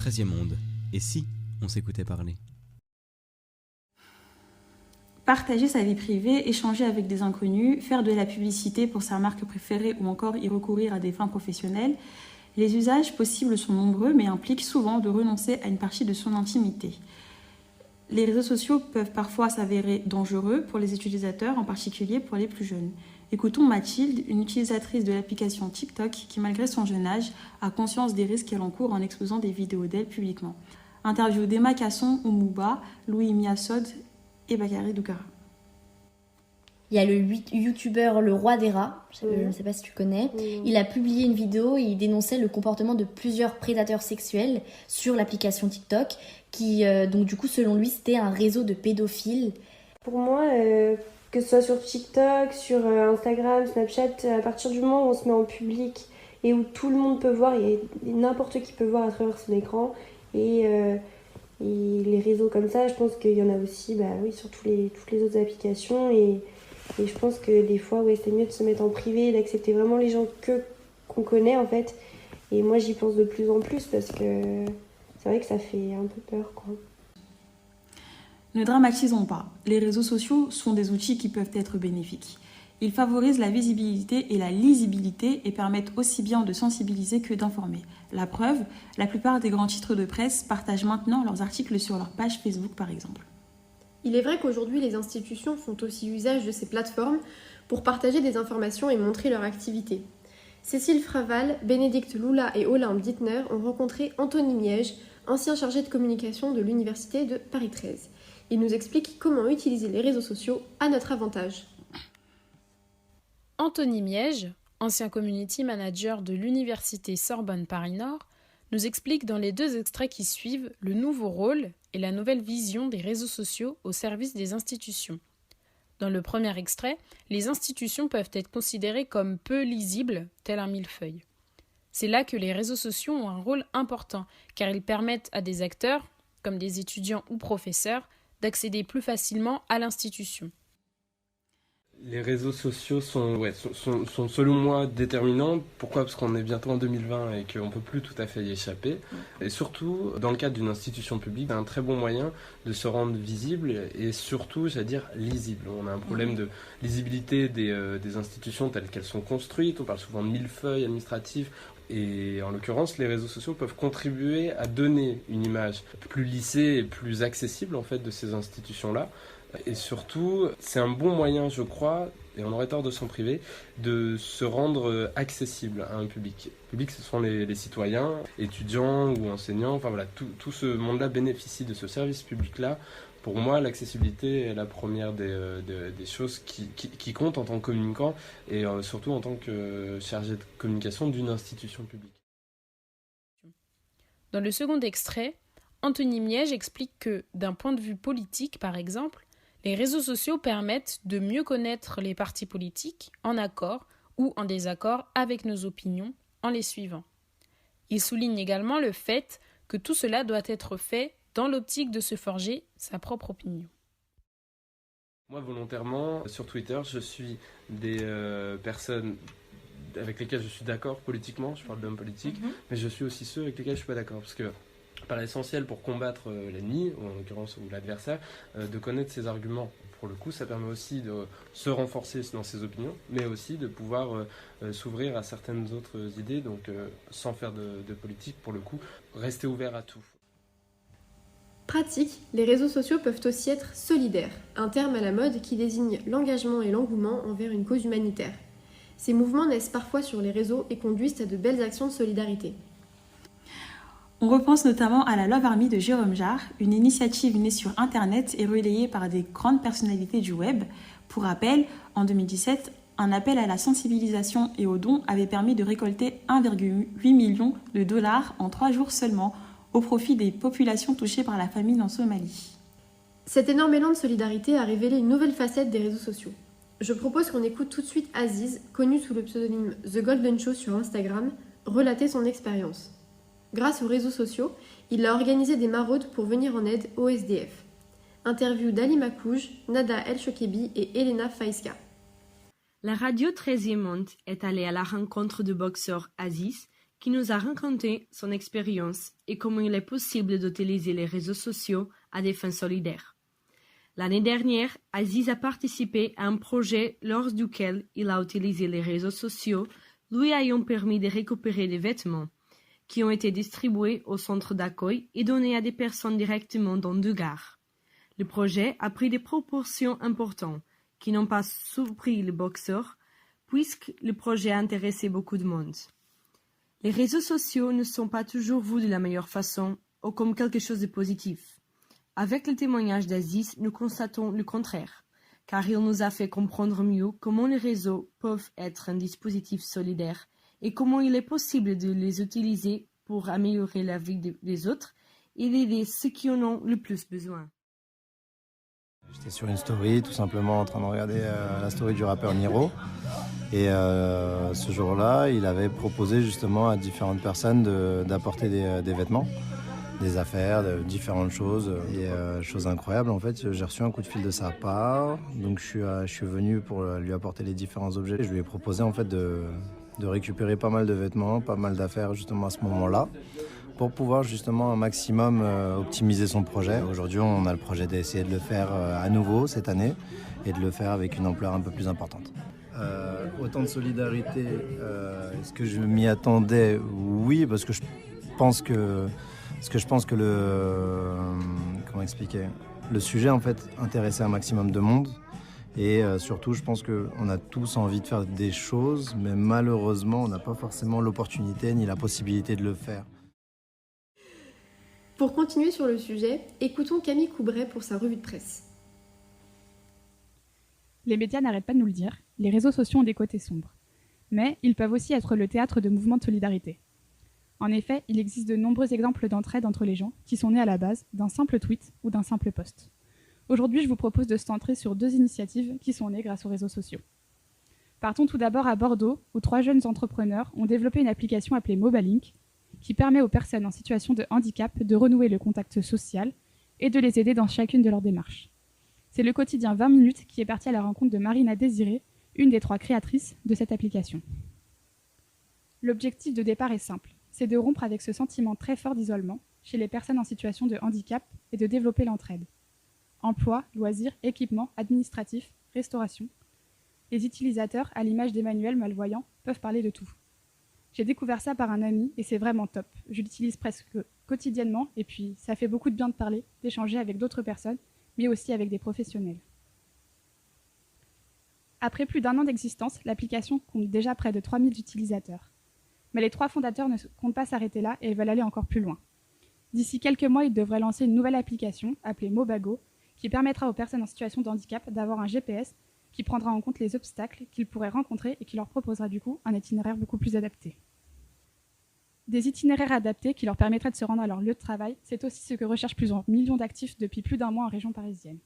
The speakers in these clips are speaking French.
13e monde. Et si on s'écoutait parler ? Partager sa vie privée, échanger avec des inconnus, faire de la publicité pour sa marque préférée ou encore y recourir à des fins professionnelles, les usages possibles sont nombreux mais impliquent souvent de renoncer à une partie de son intimité. Les réseaux sociaux peuvent parfois s'avérer dangereux pour les utilisateurs, en particulier pour les plus jeunes. Écoutons Mathilde, une utilisatrice de l'application TikTok qui, malgré son jeune âge, a conscience des risques qu'elle encourt en exposant des vidéos d'elle publiquement. Interview d'Emma Casson, Oumouba, Louis Miasod et Bakary Doukara. Il y a le youtubeur Le Roi des Rats, je ne sais pas si tu connais. Il a publié une vidéo et il dénonçait le comportement de plusieurs prédateurs sexuels sur l'application TikTok, qui, donc du coup, selon lui, c'était un réseau de pédophiles. Pour moi, que ce soit sur TikTok, sur Instagram, Snapchat, à partir du moment où on se met en public et où tout le monde peut voir, et n'importe qui peut voir à travers son écran, et les réseaux comme ça, je pense qu'il y en a aussi sur toutes les autres applications, et je pense que des fois, c'est mieux de se mettre en privé, d'accepter vraiment les gens qu'on connaît en fait. Et moi, j'y pense de plus en plus parce que c'est vrai que ça fait un peu peur, quoi. Ne dramatisons pas. Les réseaux sociaux sont des outils qui peuvent être bénéfiques. Ils favorisent la visibilité et la lisibilité et permettent aussi bien de sensibiliser que d'informer. La preuve, la plupart des grands titres de presse partagent maintenant leurs articles sur leur page Facebook par exemple. Il est vrai qu'aujourd'hui, les institutions font aussi usage de ces plateformes pour partager des informations et montrer leur activité. Cécile Fraval, Bénédicte Lula et Olympe Dittner ont rencontré Anthony Miège, ancien chargé de communication de l'Université de Paris 13. Il nous explique comment utiliser les réseaux sociaux à notre avantage. Anthony Miège, ancien community manager de l'Université Sorbonne Paris Nord, nous explique dans les 2 extraits qui suivent le nouveau rôle et la nouvelle vision des réseaux sociaux au service des institutions. Dans le premier extrait, les institutions peuvent être considérées comme peu lisibles, tel un millefeuille. C'est là que les réseaux sociaux ont un rôle important, car ils permettent à des acteurs, comme des étudiants ou professeurs, d'accéder plus facilement à l'institution. Les réseaux sociaux sont selon moi déterminants. Pourquoi ? Parce qu'on est bientôt en 2020 et qu'on ne peut plus tout à fait y échapper. Et surtout, dans le cadre d'une institution publique, c'est un très bon moyen de se rendre visible et surtout, lisible. On a un problème de lisibilité des institutions telles qu'elles sont construites. On parle souvent de millefeuilles administratifs. Et en l'occurrence, les réseaux sociaux peuvent contribuer à donner une image plus lissée et plus accessible en fait de ces institutions-là. Et surtout, c'est un bon moyen, je crois, et on aurait tort de s'en priver, de se rendre accessible à un public. Le public, ce sont les citoyens, étudiants ou enseignants, enfin voilà, tout ce monde-là bénéficie de ce service public-là. Pour moi, l'accessibilité est la première des choses qui comptent en tant que communicant et surtout en tant que chargé de communication d'une institution publique. Dans le second extrait, Anthony Miège explique que, d'un point de vue politique par exemple, les réseaux sociaux permettent de mieux connaître les partis politiques en accord ou en désaccord avec nos opinions en les suivant. Il souligne également le fait que tout cela doit être fait dans l'optique de se forger sa propre opinion. Moi, volontairement, sur Twitter, je suis des personnes avec lesquelles je suis d'accord politiquement, je parle d'hommes politiques, mais je suis aussi ceux avec lesquels je ne suis pas d'accord, parce que par essentiel pour combattre l'ennemi, ou en l'occurrence ou l'adversaire, de connaître ses arguments. Pour le coup, ça permet aussi de se renforcer dans ses opinions, mais aussi de pouvoir s'ouvrir à certaines autres idées, donc sans faire de politique, pour le coup, rester ouvert à tout. Pratique, les réseaux sociaux peuvent aussi être solidaires, un terme à la mode qui désigne l'engagement et l'engouement envers une cause humanitaire. Ces mouvements naissent parfois sur les réseaux et conduisent à de belles actions de solidarité. On repense notamment à la Love Army de Jérôme Jarre, une initiative née sur Internet et relayée par des grandes personnalités du web. Pour rappel, en 2017, un appel à la sensibilisation et aux dons avait permis de récolter 1,8 million de dollars en 3 jours seulement, au profit des populations touchées par la famine en Somalie. Cet énorme élan de solidarité a révélé une nouvelle facette des réseaux sociaux. Je propose qu'on écoute tout de suite Aziz, connu sous le pseudonyme The Golden Show sur Instagram, relater son expérience. Grâce aux réseaux sociaux, il a organisé des maraudes pour venir en aide au SDF. Interview d'Ali Makouj, Nada El Chokebi et Elena Faiska. La radio 13e Monde est allée à la rencontre du boxeur Aziz, qui nous a raconté son expérience et comment il est possible d'utiliser les réseaux sociaux à des fins solidaires. L'année dernière, Aziz a participé à un projet lors duquel il a utilisé les réseaux sociaux, lui ayant permis de récupérer des vêtements qui ont été distribués au centre d'accueil et donnés à des personnes directement dans deux gares. Le projet a pris des proportions importantes qui n'ont pas surpris les boxeurs puisque le projet a intéressé beaucoup de monde. Les réseaux sociaux ne sont pas toujours vus de la meilleure façon ou comme quelque chose de positif. Avec le témoignage d'Aziz, nous constatons le contraire, car il nous a fait comprendre mieux comment les réseaux peuvent être un dispositif solidaire et comment il est possible de les utiliser pour améliorer la vie des autres et d'aider ceux qui en ont le plus besoin. J'étais sur une story, tout simplement en train de regarder la story du rappeur Niro. Et ce jour-là, il avait proposé justement à différentes personnes d'apporter des vêtements, des affaires, différentes choses. Et chose incroyable, en fait, j'ai reçu un coup de fil de sa part. Donc je suis venu pour lui apporter les différents objets. Je lui ai proposé en fait de récupérer pas mal de vêtements, pas mal d'affaires justement à ce moment-là, pour pouvoir justement un maximum optimiser son projet. Aujourd'hui, on a le projet d'essayer de le faire à nouveau cette année et de le faire avec une ampleur un peu plus importante. Autant de solidarité, est-ce que je m'y attendais? Oui, parce que je pense que comment expliquer, le sujet en fait intéressait un maximum de monde. Et surtout, je pense qu'on a tous envie de faire des choses, mais malheureusement, on n'a pas forcément l'opportunité ni la possibilité de le faire. Pour continuer sur le sujet, écoutons Camille Coubret pour sa revue de presse. Les médias n'arrêtent pas de nous le dire, les réseaux sociaux ont des côtés sombres. Mais ils peuvent aussi être le théâtre de mouvements de solidarité. En effet, il existe de nombreux exemples d'entraide entre les gens qui sont nés à la base d'un simple tweet ou d'un simple post. Aujourd'hui, je vous propose de se centrer sur 2 initiatives qui sont nées grâce aux réseaux sociaux. Partons tout d'abord à Bordeaux, où 3 jeunes entrepreneurs ont développé une application appelée Mobalink, qui permet aux personnes en situation de handicap de renouer le contact social et de les aider dans chacune de leurs démarches. C'est le quotidien 20 minutes qui est parti à la rencontre de Marina Désiré, une des 3 créatrices de cette application. L'objectif de départ est simple, c'est de rompre avec ce sentiment très fort d'isolement chez les personnes en situation de handicap et de développer l'entraide. Emploi, loisirs, équipements, administratifs, restauration. Les utilisateurs, à l'image d'Emmanuel malvoyant, peuvent parler de tout. J'ai découvert ça par un ami et c'est vraiment top. Je l'utilise presque quotidiennement et puis ça fait beaucoup de bien de parler, d'échanger avec d'autres personnes, mais aussi avec des professionnels. Après plus d'1 an d'existence, l'application compte déjà près de 3000 utilisateurs. Mais les 3 fondateurs ne comptent pas s'arrêter là et veulent aller encore plus loin. D'ici quelques mois, ils devraient lancer une nouvelle application appelée Mobago, qui permettra aux personnes en situation de handicap d'avoir un GPS qui prendra en compte les obstacles qu'ils pourraient rencontrer et qui leur proposera du coup un itinéraire beaucoup plus adapté. Des itinéraires adaptés qui leur permettraient de se rendre à leur lieu de travail, c'est aussi ce que recherchent plusieurs millions d'actifs depuis plus d'1 mois en région parisienne.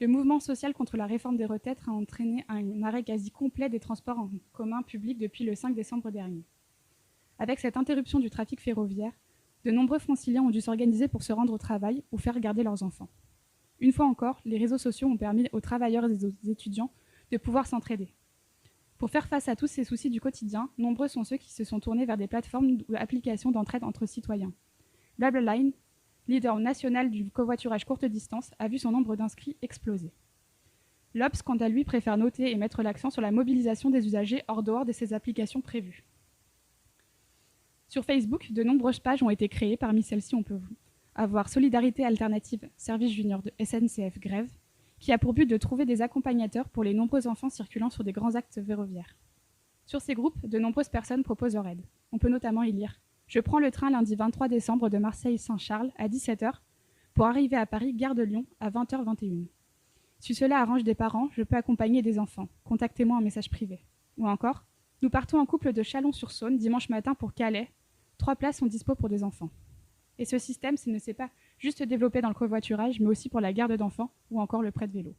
Le mouvement social contre la réforme des retraites a entraîné un arrêt quasi complet des transports en commun publics depuis le 5 décembre dernier. Avec cette interruption du trafic ferroviaire, de nombreux franciliens ont dû s'organiser pour se rendre au travail ou faire garder leurs enfants. Une fois encore, les réseaux sociaux ont permis aux travailleurs et aux étudiants de pouvoir s'entraider. Pour faire face à tous ces soucis du quotidien, nombreux sont ceux qui se sont tournés vers des plateformes ou applications d'entraide entre citoyens. Blablaline, leader national du covoiturage courte distance, a vu son nombre d'inscrits exploser. L'Obs, quant à lui, préfère noter et mettre l'accent sur la mobilisation des usagers hors dehors de ces applications prévues. Sur Facebook, de nombreuses pages ont été créées. Parmi celles-ci, on peut avoir Solidarité Alternative, service junior de SNCF Grève, qui a pour but de trouver des accompagnateurs pour les nombreux enfants circulant sur des grands axes ferroviaires. Sur ces groupes, de nombreuses personnes proposent leur aide. On peut notamment y lire « Je prends le train lundi 23 décembre de Marseille-Saint-Charles à 17h pour arriver à Paris, gare de Lyon, à 20h21. Si cela arrange des parents, je peux accompagner des enfants. Contactez-moi en message privé. » Ou encore « Nous partons en couple de Chalon-sur-Saône dimanche matin pour Calais. 3 places sont dispo pour des enfants. » Et ce système ne s'est pas juste développé dans le covoiturage, mais aussi pour la garde d'enfants ou encore le prêt de vélo.